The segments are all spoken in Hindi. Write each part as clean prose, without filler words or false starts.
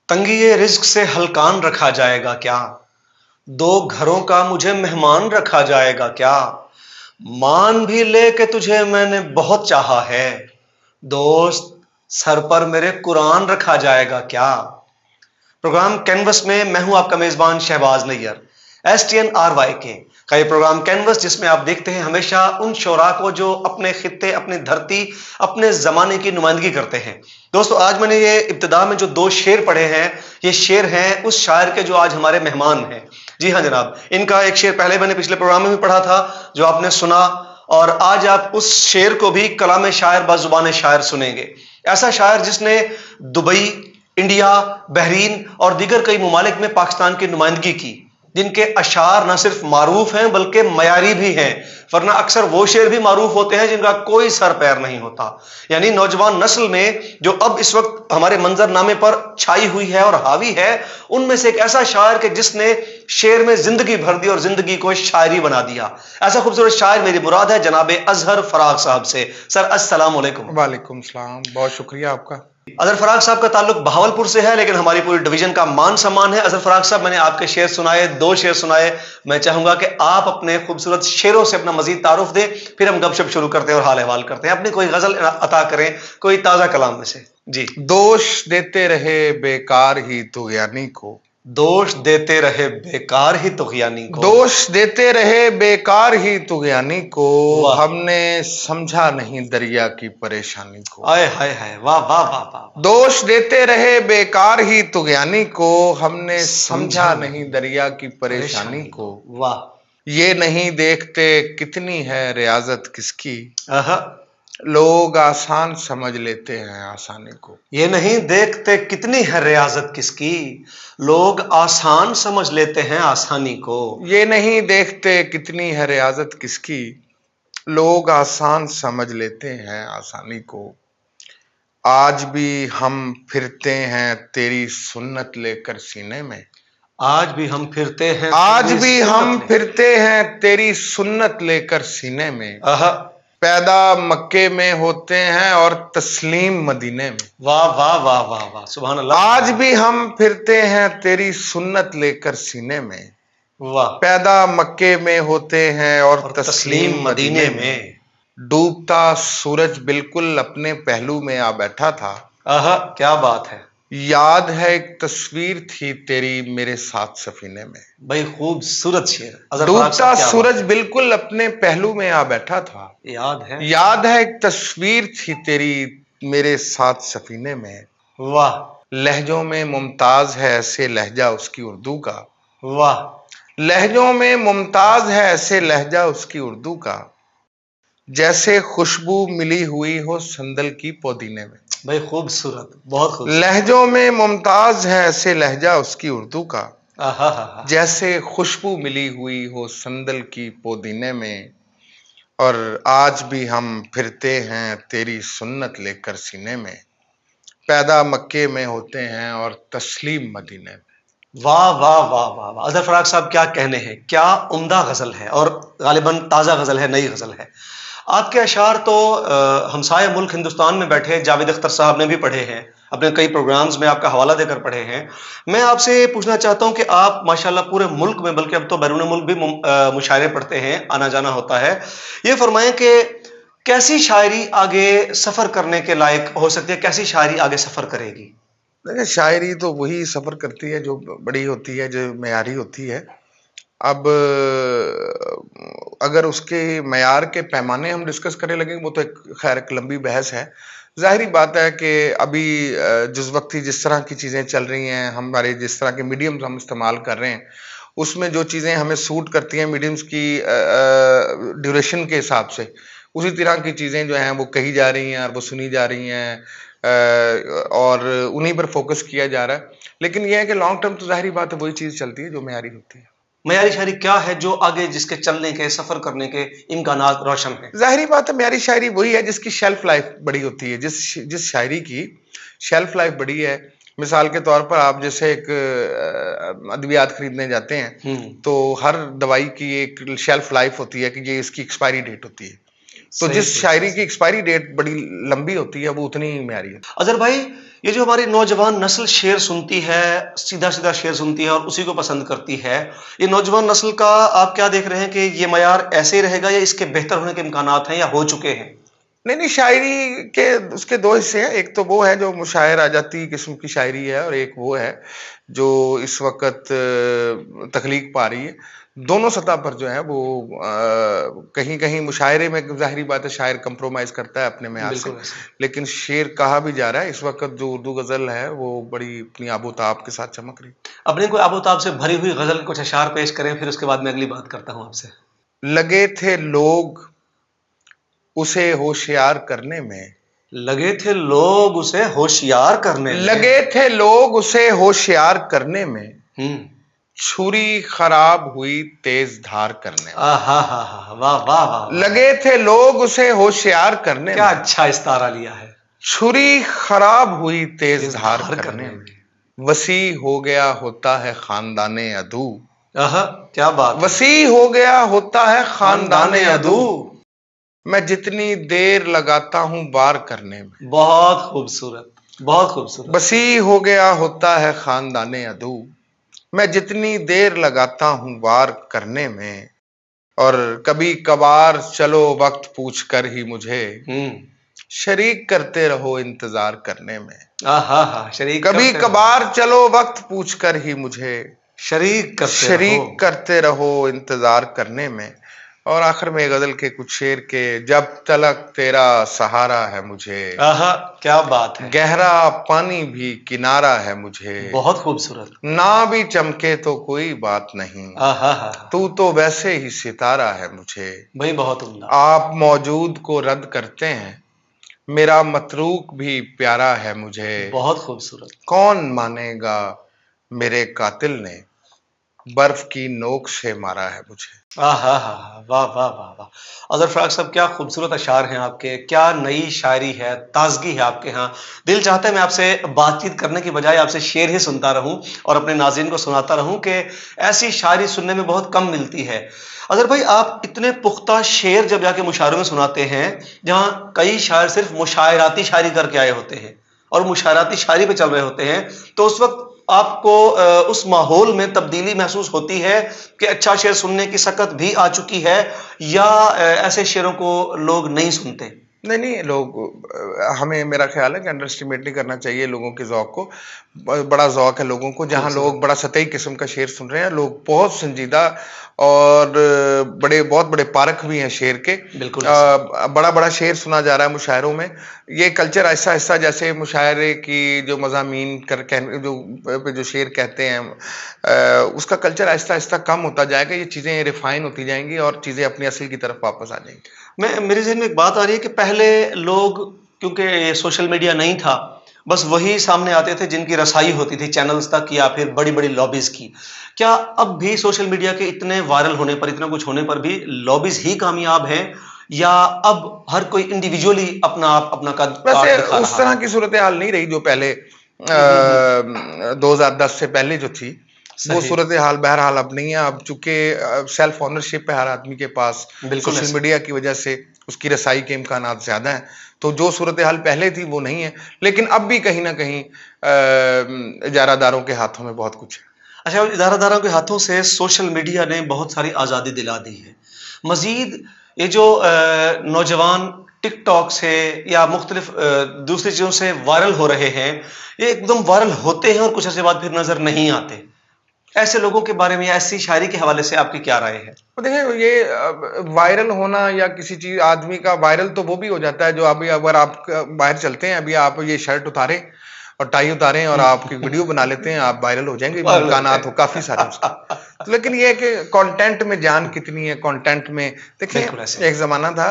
तंगी रिज्क से हलकान रखा जाएगा क्या? दो घरों का मुझे मेहमान रखा जाएगा क्या? मान भी ले के तुझे मैंने बहुत चाहा है, दोस्त सर पर मेरे कुरान रखा जाएगा क्या? प्रोग्राम कैनवस में मैं हूं आपका मेजबान शहबाज नैयर। STNRY के का ये प्रोग्राम कैनवस, जिसमें आप देखते हैं हमेशा उन शोरा को जो अपने खित्ते, अपनी धरती, अपने जमाने की नुमाइंदगी करते हैं। दोस्तों, आज मैंने ये इब्तिदा में जो दो शेर पढ़े हैं, ये शेर हैं उस शायर के जो आज हमारे मेहमान हैं। जी हाँ जनाब, इनका एक शेर पहले मैंने पिछले प्रोग्राम में भी पढ़ा था जो आपने सुना, और आज आप उस शेर को भी कलाम शायर बाजुबान शायर सुनेंगे। ऐसा शायर जिसने दुबई, इंडिया, बहरीन और दीगर कई ममालिक में पाकिस्तान की नुमाइंदगी की, जिनके अशार न सिर्फ मारूफ हैं बल्कि मयारी भी हैं। वरना अक्सर वो शेर भी मारूफ होते हैं जिनका कोई सर पैर नहीं होता। यानी नौजवान नस्ल में जो अब इस वक्त हमारे मंजरनामे पर छाई हुई है और हावी है, उनमें से एक ऐसा शायर के जिसने शेर में जिंदगी भर दी और जिंदगी को शायरी बना दिया। ऐसा खूबसूरत शायर मेरी मुराद है जनाब अजहर फराग साहब से। सर अस्सलाम वालेकुम। वालेकुम सलाम, बहुत शुक्रिया आपका। अजहर फराग साहब का ताल्लुक बहावलपुर से है, लेकिन हमारी पूरी डिवीजन का मान सम्मान है। अजहर फराग साहब, मैंने आपके शेर सुनाए, दो शेर सुनाए, मैं चाहूंगा कि आप अपने खूबसूरत शेरों से अपना मजीद तारुफ दें, फिर हम गपशप शुरू करते हैं और हाल अहवाल करते हैं। अपनी कोई गजल अता करें, कोई ताजा कलाम में से। जी। दोष देते रहे बेकार ही तुगयानी को, दोष देते रहे बेकार ही तुगयानी को, दोष देते रहे बेकार ही तुगयानी को, हमने समझा नहीं दरिया की परेशानी को। आए हाय हाय, वाह वाह वाह वाह। दोष देते रहे बेकार ही तुगयानी को, हमने समझा नहीं दरिया की परेशानी को। वाह। ये नहीं देखते कितनी है रियाजत किसकी, लोग आसान समझ लेते हैं आसानी को। ये नहीं देखते कितनी है रियाजत किसकी, लोग आसान समझ लेते हैं आसानी को। ये नहीं देखते कितनी है रियाजत किसकी, लोग आसान समझ लेते हैं आसानी को। आज भी हम फिरते हैं तेरी सुन्नत लेकर सीने में, आज भी हम फिरते हैं, आज भी हम फिरते हैं तेरी सुन्नत लेकर सीने में। पैदा मक्के में होते हैं और तस्लीम मदीने में। वाह वाह वाह वाह वाह, सुभान अल्लाह। आज भी हम फिरते हैं तेरी सुन्नत लेकर सीने में, वाह। पैदा मक्के में होते हैं और तस्लीम मदीने में। डूबता सूरज बिल्कुल अपने पहलू में आ बैठा था, क्या बात है। याद है एक तस्वीर थी तेरी मेरे साथ सफीने में। भाई खूबसूरत शेर। डूबता सूरज बिल्कुल अपने पहलू में आ बैठा था, याद है एक तस्वीर थी तेरी मेरे साथ सफीने में। वाह। लहजों में मुमताज है ऐसे लहजा उसकी उर्दू का, वाह। लहजों में मुमताज है ऐसे लहजा उसकी उर्दू का, जैसे खुशबू मिली हुई हो संदल की पुदीने में। भाई खूबसूरत, बहुत खूबसूरत। लहजों में मुमताज है ऐसे लहजा उसकी उर्दू का, जैसे खुशबू मिली हुई हो संदल की पुदीने में। और आज भी हम फिरते हैं तेरी सुन्नत लेकर सीने में, पैदा मक्के में होते हैं और तस्लीम मदीने में। वाह वाह वाह वाह वाह। अजहर फराग साहब, क्या कहने हैं, क्या उम्दा गजल है, और गालिबन ताज़ा गजल है, नई गजल है। आपके अशार तो हमसाय मुल्क हिंदुस्तान में बैठे जावेद अख्तर साहब ने भी पढ़े हैं, अपने कई प्रोग्राम्स में आपका हवाला देकर पढ़े हैं। मैं आपसे पूछना चाहता हूं कि आप माशाल्लाह पूरे मुल्क में, बल्कि अब तो बैरून मुल्क भी मुशायरे पढ़ते हैं, आना जाना होता है। ये फरमाएं कि कैसी शायरी आगे सफ़र करने के लायक हो सकती है, कैसी शायरी आगे सफ़र करेगी? देखिए, शायरी तो वही सफ़र करती है जो बड़ी होती है, जो मयारी होती है। अब अगर उसके मयार के पैमाने हम डिस्कस करने लगेंगे, वो तो एक खैर एक लंबी बहस है। जाहिर बात है कि अभी जिस वक्ती जिस तरह की चीज़ें चल रही हैं, हमारे जिस तरह के मीडियम्स हम इस्तेमाल कर रहे हैं, उसमें जो चीज़ें हमें सूट करती हैं मीडियम्स की ड्यूरेशन के हिसाब से, उसी तरह की चीज़ें जो हैं वो कही जा रही हैं और वो सुनी जा रही हैं, और उन्हीं पर फोकस किया जा रहा है। लेकिन यह है कि लॉन्ग टर्म तो जाहिर बात है वही चीज़ चलती है जो मयारी होती है। मयारी शायरी क्या है जो आगे जिसके चलने के, सफर करने के इम्कानात रोशन है? जाहिर बात है मयारी शायरी वही है जिसकी शेल्फ लाइफ बड़ी होती है, जिस शायरी की शेल्फ लाइफ बड़ी है। मिसाल के तौर पर आप जैसे एक अद्वियात खरीदने जाते हैं तो हर दवाई की एक शेल्फ लाइफ होती है कि ये इसकी एक्सपायरी डेट होती है। तो सही जिस सही सही शायरी की सही। एक्सपायरी डेट बड़ी लंबी होती है वो उतनी ही म्यारी है। अजहर भाई, ये जो हमारी नौजवान नस्ल शेर सुनती है, सीधा सीधा शेर सुनती है और उसी को पसंद करती है, ये नौजवान नस्ल का आप क्या देख रहे हैं कि ये मयार ऐसे ही रहेगा या इसके बेहतर होने के इम्कानात हैं या हो चुके हैं? नहीं नहीं, शायरी के उसके दो हिस्से हैं। एक तो वो है जो मुशायर आजाती किस्म की शायरी है, और एक वो है जो इस वक्त तख्लीक पा रही है। दोनों सतह पर जो है वो कहीं कहीं मुशायरे में जाहिर बात है शायर कंप्रोमाइज करता है अपने म्यार से, बिल्कुल ऐसे। लेकिन शेर कहा भी जा रहा है। इस वक्त जो उर्दू गजल है वो बड़ी अपनी आबोताब के साथ चमक रही। अपने कोई आबोताब से भरी हुई गजल कुछ अशार पेश करें, फिर उसके बाद मैं अगली बात करता हूं आपसे। लगे थे लोग उसे होशियार करने में, लगे थे लोग उसे होशियार करने में। लगे थे लोग उसे होशियार करने में, हम्म। छुरी खराब हुई तेज धार करने में। आहा हा हा, वाह वाह वाह वाह। लगे थे लोग उसे होशियार करने क्या में, अच्छा इस्तारा लिया है। छुरी खराब हुई तेज तेज धार धार करने करने में। में। वसी हो गया होता है खानदाने अदू, आहा, क्या बात है। वसी हो गया होता है खानदाने खानदाने अदू। अदू। मैं जितनी देर लगाता हूं वार करने में, बहुत खूबसूरत, बहुत खूबसूरत। वसी हो गया होता है खानदाने अदू। मैं जितनी देर लगाता हूं वार करने में, और कभी कभार चलो वक्त पूछ कर ही मुझे हम्म। शरीक करते रहो इंतजार करने में। आहा हा, शरीक कभी करते रहो। कभार चलो वक्त पूछ कर ही मुझे शरीक करते रहो। शरीक करते रहो इंतजार करने में। और आखिर में गजल के कुछ शेर के, जब तलक तेरा सहारा है मुझे, आहा, क्या बात है। गहरा पानी भी किनारा है मुझे, बहुत खूबसूरत। ना भी चमके तो कोई बात नहीं, आहा हा हा। तू तो वैसे ही सितारा है मुझे। भाई बहुत उम्दा। आप मौजूद को रद्द करते हैं, मेरा मतरूक भी प्यारा है मुझे, बहुत खूबसूरत। कौन मानेगा मेरे कातिल ने बर्फ की नोक से मारा है मुझे। आहा हा हा, वाह वाह वाह वाह। अजहर फराग साहब, क्या खूबसूरत अशार हैं आपके, क्या नई शायरी है, ताजगी है आपके यहाँ। दिल चाहता है मैं आपसे बातचीत करने की बजाय आपसे शेर ही सुनता रहूं और अपने नाज़रीन को सुनाता रहूं कि ऐसी शायरी सुनने में बहुत कम मिलती है। अजहर भाई, आप इतने पुख्ता शेर जब जाके मुशायरों में सुनाते हैं, जहाँ कई शायर सिर्फ मुशायराती शायरी करके आए होते हैं और मुशायराती शायरी पे चल रहे होते हैं, तो उस वक्त आपको उस माहौल में तब्दीली महसूस होती है कि अच्छा शेर सुनने की सकत भी आ चुकी है, या ऐसे शेरों को लोग नहीं सुनते? नहीं नहीं, लोग हमें, मेरा ख्याल है कि अंडर एस्टिमेट नहीं करना चाहिए लोगों के ज़ौक़ को। बड़ा ज़ौक़ है लोगों को, जहाँ खूबसूरत। लोग बड़ा सतही किस्म का शेर सुन रहे हैं। लोग बहुत संजीदा और बहुत बड़े पारख भी हैं शेर के। बिल्कुल ऐसे। बड़ा बड़ा शेर सुना जा रहा है मुशायरों में। ये कल्चर ऐसा ऐसा, जैसे मुशायरे की जो मज़ामीन जो शेर कहते हैं, उसका कल्चर आहिस्ता आहिस्ता कम होता जाएगा। ये चीज़ें रिफाइन होती जाएंगी और चीज़ें अपनी असल की तरफ वापस आ जाएंगी। मेरे ज़हन में एक बात आ रही है कि पहले लोग, क्योंकि सोशल मीडिया नहीं था, बस वही सामने आते थे जिनकी रसाई होती थी चैनल्स तक या फिर बड़ी-बड़ी लॉबीज़ की। क्या अब भी सोशल मीडिया के इतने वायरल होने पर, इतना कुछ होने पर भी लॉबीज़ ही कामयाब हैं, या अब हर कोई इंडिविजुअली अपना कद काट वैसे दिखा उस रहा तरह है? की सूरत हाल नहीं रही जो पहले हुँ, हुँ, हुँ। 2010 से पहले जो थी। वो सही। सूरत हाल बहरहाल अब नहीं है। अब चूंकि सेल्फ ऑनरशिप है हर आदमी के पास, बिल्कुल सोशल ऐसे। मीडिया की वजह से उसकी रसाई के इम्कानात ज़्यादा हैं, तो जो सूरत हाल पहले थी वो नहीं है। लेकिन अब भी कहीं ना कहीं इजारादारों के हाथों में बहुत कुछ है। अच्छा, इदारादारों के हाथों से सोशल मीडिया ने बहुत सारी आज़ादी दिला दी है। मज़ीद ये जो नौजवान टिकटॉक से या मुख्तलिफ दूसरी चीज़ों से वायरल हो रहे हैं, ये एकदम वायरल होते हैं और कुछ अर्से बाद फिर नज़र नहीं आते। ऐसे लोगों के बारे में या ऐसी शायरी के हवाले से आपकी क्या राय है? तो देखिए, ये वायरल होना या किसी चीज आदमी का वायरल तो वो भी हो जाता है जो अभी, अगर आप बाहर चलते हैं, अभी आप ये शर्ट उतारें और टाई उतारें और आपकी वीडियो बना लेते हैं, आप वायरल हो जाएंगे। वायरल होते इम्कानात हो काफी सारे उसके। तो लेकिन ये है कि कंटेंट में जान कितनी है, कंटेंट में। देखिए, बिल्कुल ऐसे। एक जमाना था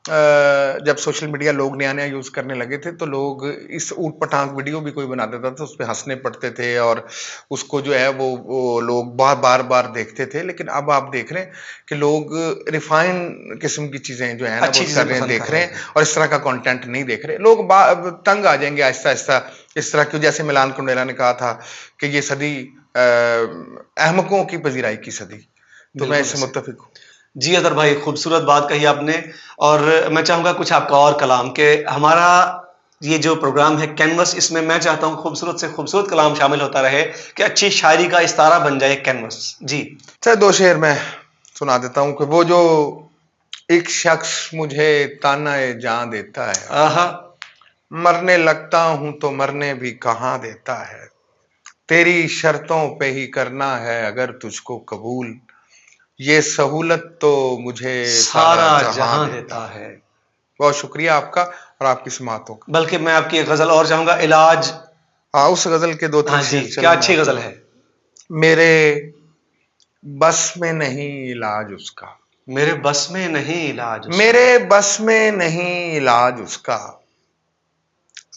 जब सोशल मीडिया लोग नया नया यूज करने लगे थे, तो लोग इस ऊट पटांग वीडियो भी कोई बना देता था, उस पर हंसने पड़ते थे और उसको जो है वो लोग बार बार देखते थे। लेकिन अब आप देख रहे हैं कि लोग रिफाइन किस्म की चीजें जो है ना अच्छी वो कर चीज़ें रहे हैं, पसंद देख कर रहे रहे हैं, हैं। और इस तरह का कंटेंट नहीं देख रहे लोग। तंग आ जाएंगे आहिस्ता आहिस्ता इस तरह की। जैसे मिलान कुंडेला ने कहा था कि ये सदी अहमकों की पजीराई की सदी, तो मैं बिल्कुल इससे ऐसे। मुत्तफिक हूँ। जी अदर भाई, खूबसूरत बात कही आपने। और मैं चाहूँगा कुछ आपका और कलाम कि हमारा ये जो प्रोग्राम है कैनवस, इसमें मैं चाहता हूँ खूबसूरत से खूबसूरत कलाम शामिल होता रहे कि अच्छी शायरी का इस्तारा बन जाए कैनवस। जी। चाहे 2 शेर मैं सुना देता हूँ कि वो जो एक शख्स मुझे ताना-ए जान देता है, आहा! मरने लगता हूँ तो मरने भी कहाँ देता है। तेरी शर्तों पे ही करना है अगर तुझको कबूल, ये सहूलत तो मुझे सारा सारा जहां जहां देता देता है। है। बहुत शुक्रिया आपका और आपकी समातों का। बल्कि मैं आपकी एक गजल और चाहूंगा, इलाज। हाँ, उस गजल के 2-3 हाँ जी, शेर क्या चलो मैं अच्छी गजल आपको। है। मेरे बस में नहीं इलाज उसका, मेरे बस में नहीं इलाज उसका। मेरे बस में नहीं इलाज उसका,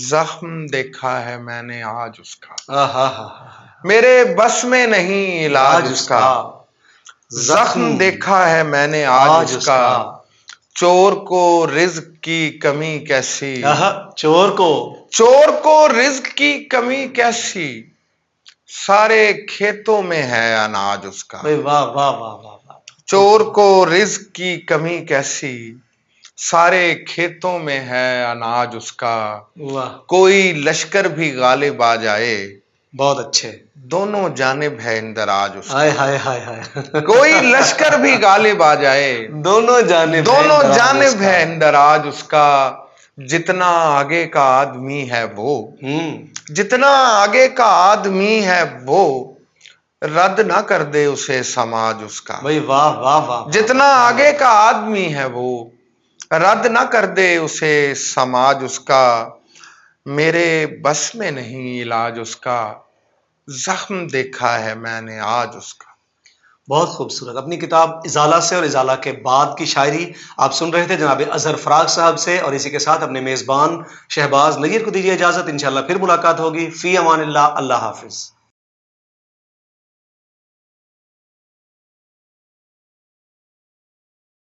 जख्म देखा है मैंने आज उसका। आहा हा हा। मेरे बस में नहीं इलाज इलाज उसका, उसका। जख्म जख्म देखा है मैंने आज आज उसका। उसका। चोर को रिज्क की कमी कैसी, आहा, चोर को। चोर को रिज्क की कमी कैसी, सारे खेतों में है अनाज उसका। भाई वाह वाह वाह वाह वाह। चोर को रिज्क की कमी कैसी, सारे खेतों में है अनाज उसका। वाह, कोई लश्कर भी गालिब आ जाए, बहुत अच्छे। दोनों जानिब है इंदराज हाय उसका। हाय हाय हाय। कोई लश्कर भी गालिब आ जाए, दोनों जानिब है दोनों दराज जानिब उसका। है इंदराज उसका। जितना आगे का आदमी है वो, जितना आगे का आदमी है वो, रद्द ना कर दे उसे समाज उसका। भाई वाह वाह वाह वाह, जितना क्या आगे बात का आदमी है वो, रद्द ना कर दे उसे समाज उसका। मेरे बस में नहीं इलाज उसका, जख्म देखा है मैंने आज उसका। बहुत खूबसूरत। अपनी किताब इजाला से और इजाला के बाद की शायरी आप सुन रहे थे जनाब अजहर फराग साहब से, और इसी के साथ अपने मेजबान शहबाज नगीर को दीजिए इजाजत। इंशाल्लाह फिर मुलाकात होगी। फी अमानिल्लाह, अल्लाह हाफिज।